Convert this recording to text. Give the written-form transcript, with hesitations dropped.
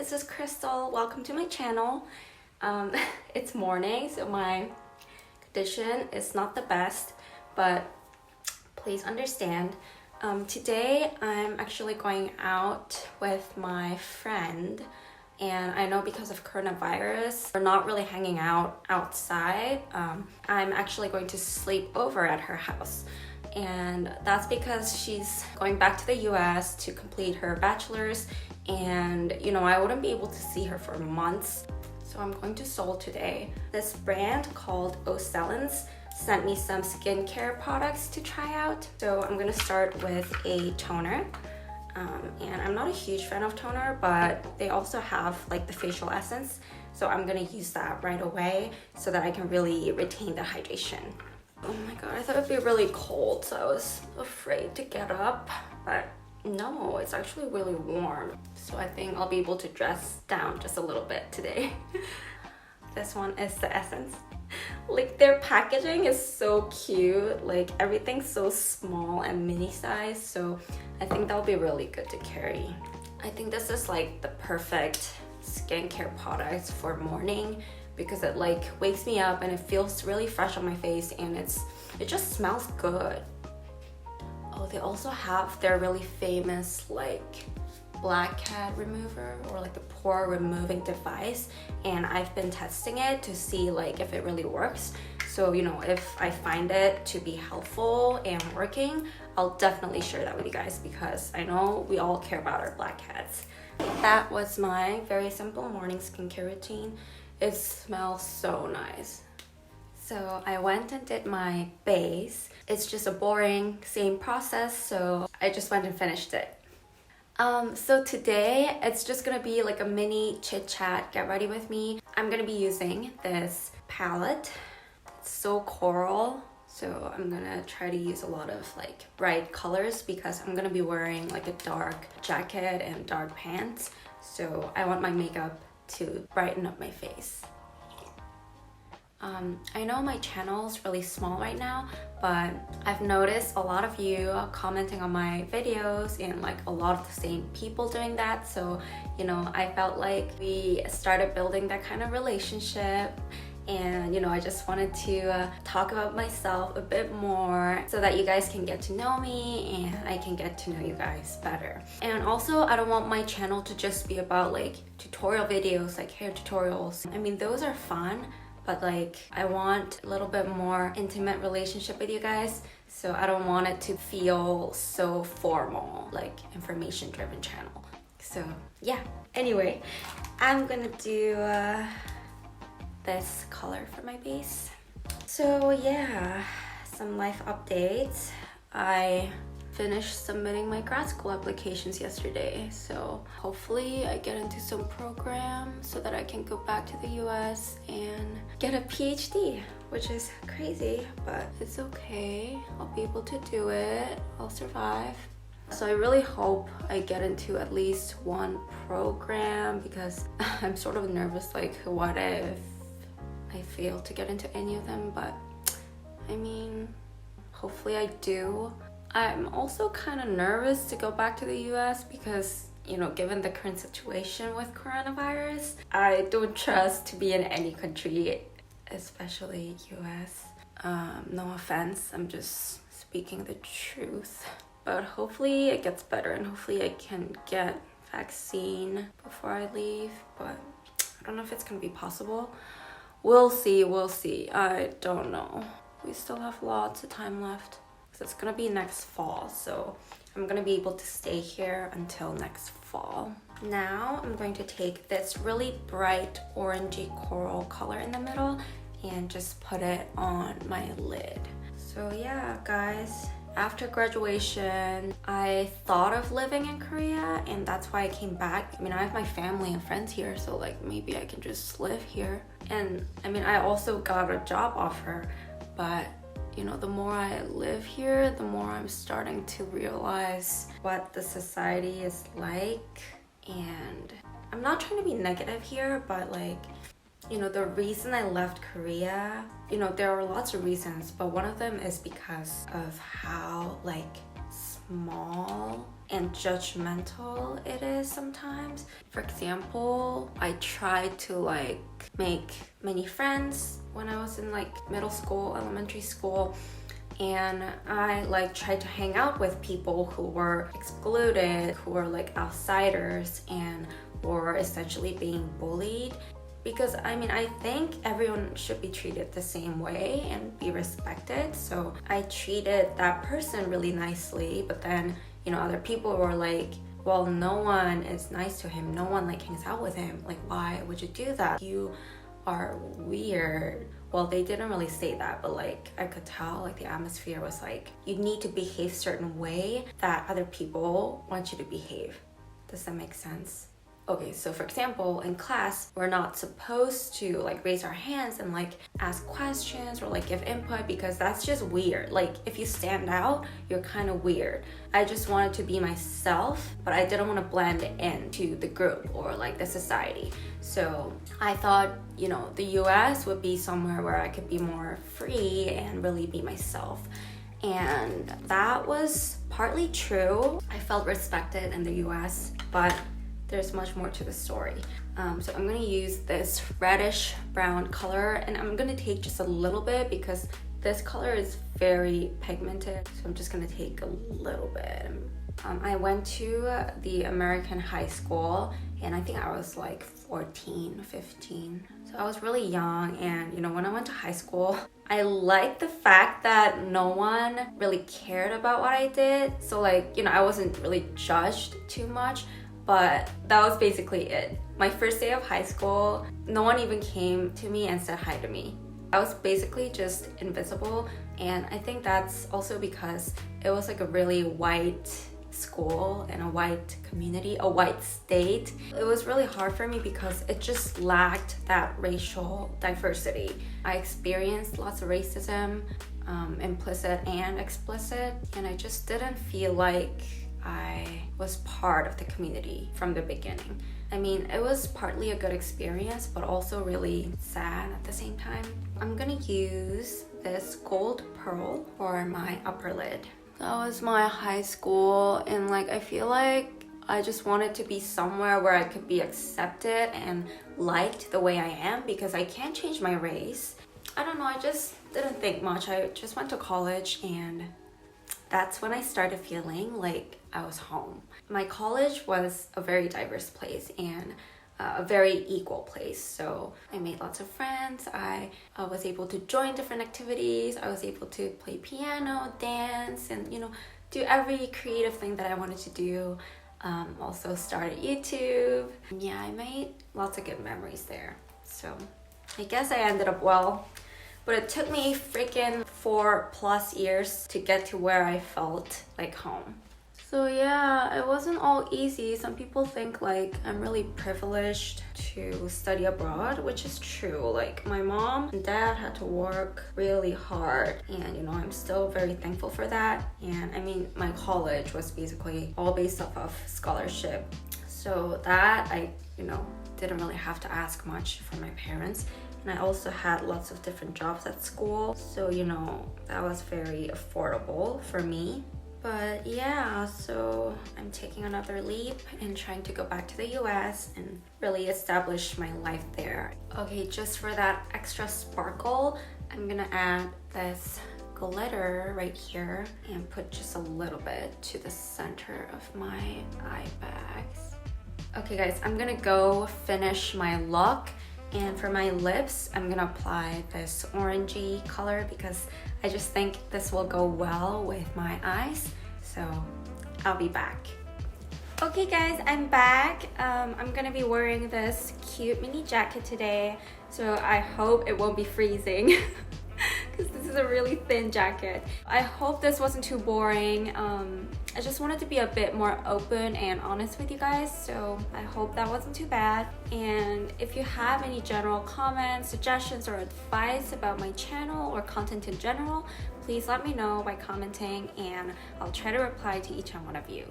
this is Krystal. Welcome to my channel. It's morning, so my condition is not the best, but please understand. Today I'm actually going out with my friend, and I know because of coronavirus we're not really hanging out outside. I'm actually going to sleep over at her house, and that's because she's going back to the US to complete her bachelor's, and I wouldn't be able to see her for months. So I'm going to Seoul today. This brand called Ocelans sent me some skincare products to try out. So I'm gonna start with a toner. And I'm not a huge fan of toner, but they also have like the facial essence. So I'm gonna use that right away so that I can really retain the hydration. Oh my god, I thought it'd be really cold, so I was afraid to get up, but no, it's actually really warm. So I think I'll be able to dress down just a little bit today. This one is the essence. Like, their packaging is so cute. Like, everything's so small and mini size, so I think that'll be really good to carry. I think this is like the perfect skincare product for morning because it like wakes me up and it feels really fresh on my face, and it just smells good. Oh, they also have their really famous like blackhead remover, or like the pore removing device, and I've been testing it to see like if it really works. So if I find it to be helpful and working, I'll definitely share that with you guys because I know we all care about our blackheads. That was my very simple morning skincare routine. It smells so nice. So I went and did my base. It's just a boring same process, so I just went and finished it. So today it's just gonna be like a mini chit chat, get ready with me. I'm gonna be using this palette. It's so coral, so I'm gonna try to use a lot of like bright colors because I'm gonna be wearing like a dark jacket and dark pants. So I want my makeup to brighten up my face. I know my channel is really small right now, but I've noticed a lot of you commenting on my videos and like a lot of the same people doing that. So, I felt like we started building that kind of relationship, and I just wanted to talk about myself a bit more so that you guys can get to know me and I can get to know you guys better. And also, I don't want my channel to just be about like tutorial videos, like hair tutorials. I mean, those are fun, but like I want a little bit more intimate relationship with you guys, so I don't want it to feel so formal, like information driven channel. So yeah, anyway, I'm gonna do this color for my base. So yeah, some life updates. I finished submitting my grad school applications yesterday, so hopefully I get into some program so that I can go back to the US and get a PhD, which is crazy, but it's okay. I'll be able to do it. I'll survive. So I really hope I get into at least one program because I'm sort of nervous, like what if I fail to get into any of them, but I mean, hopefully I do. I'm also kind of nervous to go back to the US because, given the current situation with coronavirus, I don't trust to be in any country, especially US. No offense, I'm just speaking the truth. But hopefully it gets better and hopefully I can get vaccine before I leave, but I don't know if it's gonna be possible. We'll see. I don't know. We still have lots of time left. It's gonna be next fall, so I'm gonna be able to stay here until next fall. Now I'm going to take this really bright orangey coral color in the middle and just put it on my lid. So yeah, guys, after graduation, I thought of living in Korea, and that's why I came back. I mean, I have my family and friends here, so like maybe I can just live here. And I mean, I also got a job offer, but the more I live here, the more I'm starting to realize what the society is like. And I'm not trying to be negative here, but like, the reason I left Korea, there are lots of reasons, but one of them is because of how like small and judgmental it is sometimes. For example, I tried to like make many friends when I was in like middle school, elementary school, and I like tried to hang out with people who were excluded, who were like outsiders and were essentially being bullied. Because I mean, I think everyone should be treated the same way and be respected. So I treated that person really nicely, but then, you know, other people were like, well, no one is nice to him. No one like hangs out with him. Like, why would you do that? You are weird. Well, they didn't really say that, but like I could tell like the atmosphere was like, you need to behave certain way that other people want you to behave. Does that make sense? Okay, so for example, in class, we're not supposed to like raise our hands and like ask questions or like give input because that's just weird. Like if you stand out, you're kind of weird. I just wanted to be myself, but I didn't want to blend into the group or like the society. So I thought, you know, the US would be somewhere where I could be more free and really be myself. And that was partly true. I felt respected in the US, but there's much more to the story. So I'm gonna use this reddish brown color, and I'm gonna take just a little bit because this color is very pigmented. So I'm just gonna take a little bit. I went to the American high school, and I think I was like 14, 15. So I was really young, and you know, when I went to high school, I liked the fact that no one really cared about what I did. So like, you know, I wasn't really judged too much. But that was basically it. My first day of high school, no one even came to me and said hi to me. I was basically just invisible, and I think that's also because it was like a really white school and a white community, a white state. It was really hard for me because it just lacked that racial diversity. I experienced lots of racism, implicit and explicit, and I just didn't feel like I was part of the community from the beginning. I mean, it was partly a good experience, but also really sad at the same time. I'm gonna use this gold pearl for my upper lid. That was my high school, and like I feel like I just wanted to be somewhere where I could be accepted and liked the way I am because I can't change my race. I don't know, I just didn't think much. I just went to college, and that's when I started feeling like I was home. My college was a very diverse place and a very equal place. So I made lots of friends. I was able to join different activities. I was able to play piano, dance, and you know, do every creative thing that I wanted to do. Also started YouTube. Yeah, I made lots of good memories there. So I guess I ended up well. But it took me freaking 4+ years to get to where I felt like home. So yeah, it wasn't all easy. Some people think like I'm really privileged to study abroad, which is true. Like my mom and dad had to work really hard, and you know, I'm still very thankful for that. And I mean, my college was basically all based off of scholarship. So that I, you know, didn't really have to ask much from my parents. And I also had lots of different jobs at school. So, you know, that was very affordable for me. But yeah, so I'm taking another leap and trying to go back to the US and really establish my life there. Okay, just for that extra sparkle, I'm gonna add this glitter right here and put just a little bit to the center of my eye bags. Okay guys, I'm gonna go finish my look. And for my lips, I'm gonna apply this orangey color because I just think this will go well with my eyes. So I'll be back. Okay guys, I'm back. I'm gonna be wearing this cute mini jacket today. So I hope it won't be freezing because this is a really thin jacket. I hope this wasn't too boring. I just wanted to be a bit more open and honest with you guys, so I hope that wasn't too bad. And if you have any general comments, suggestions, or advice about my channel or content in general, please let me know by commenting, and I'll try to reply to each and one of you.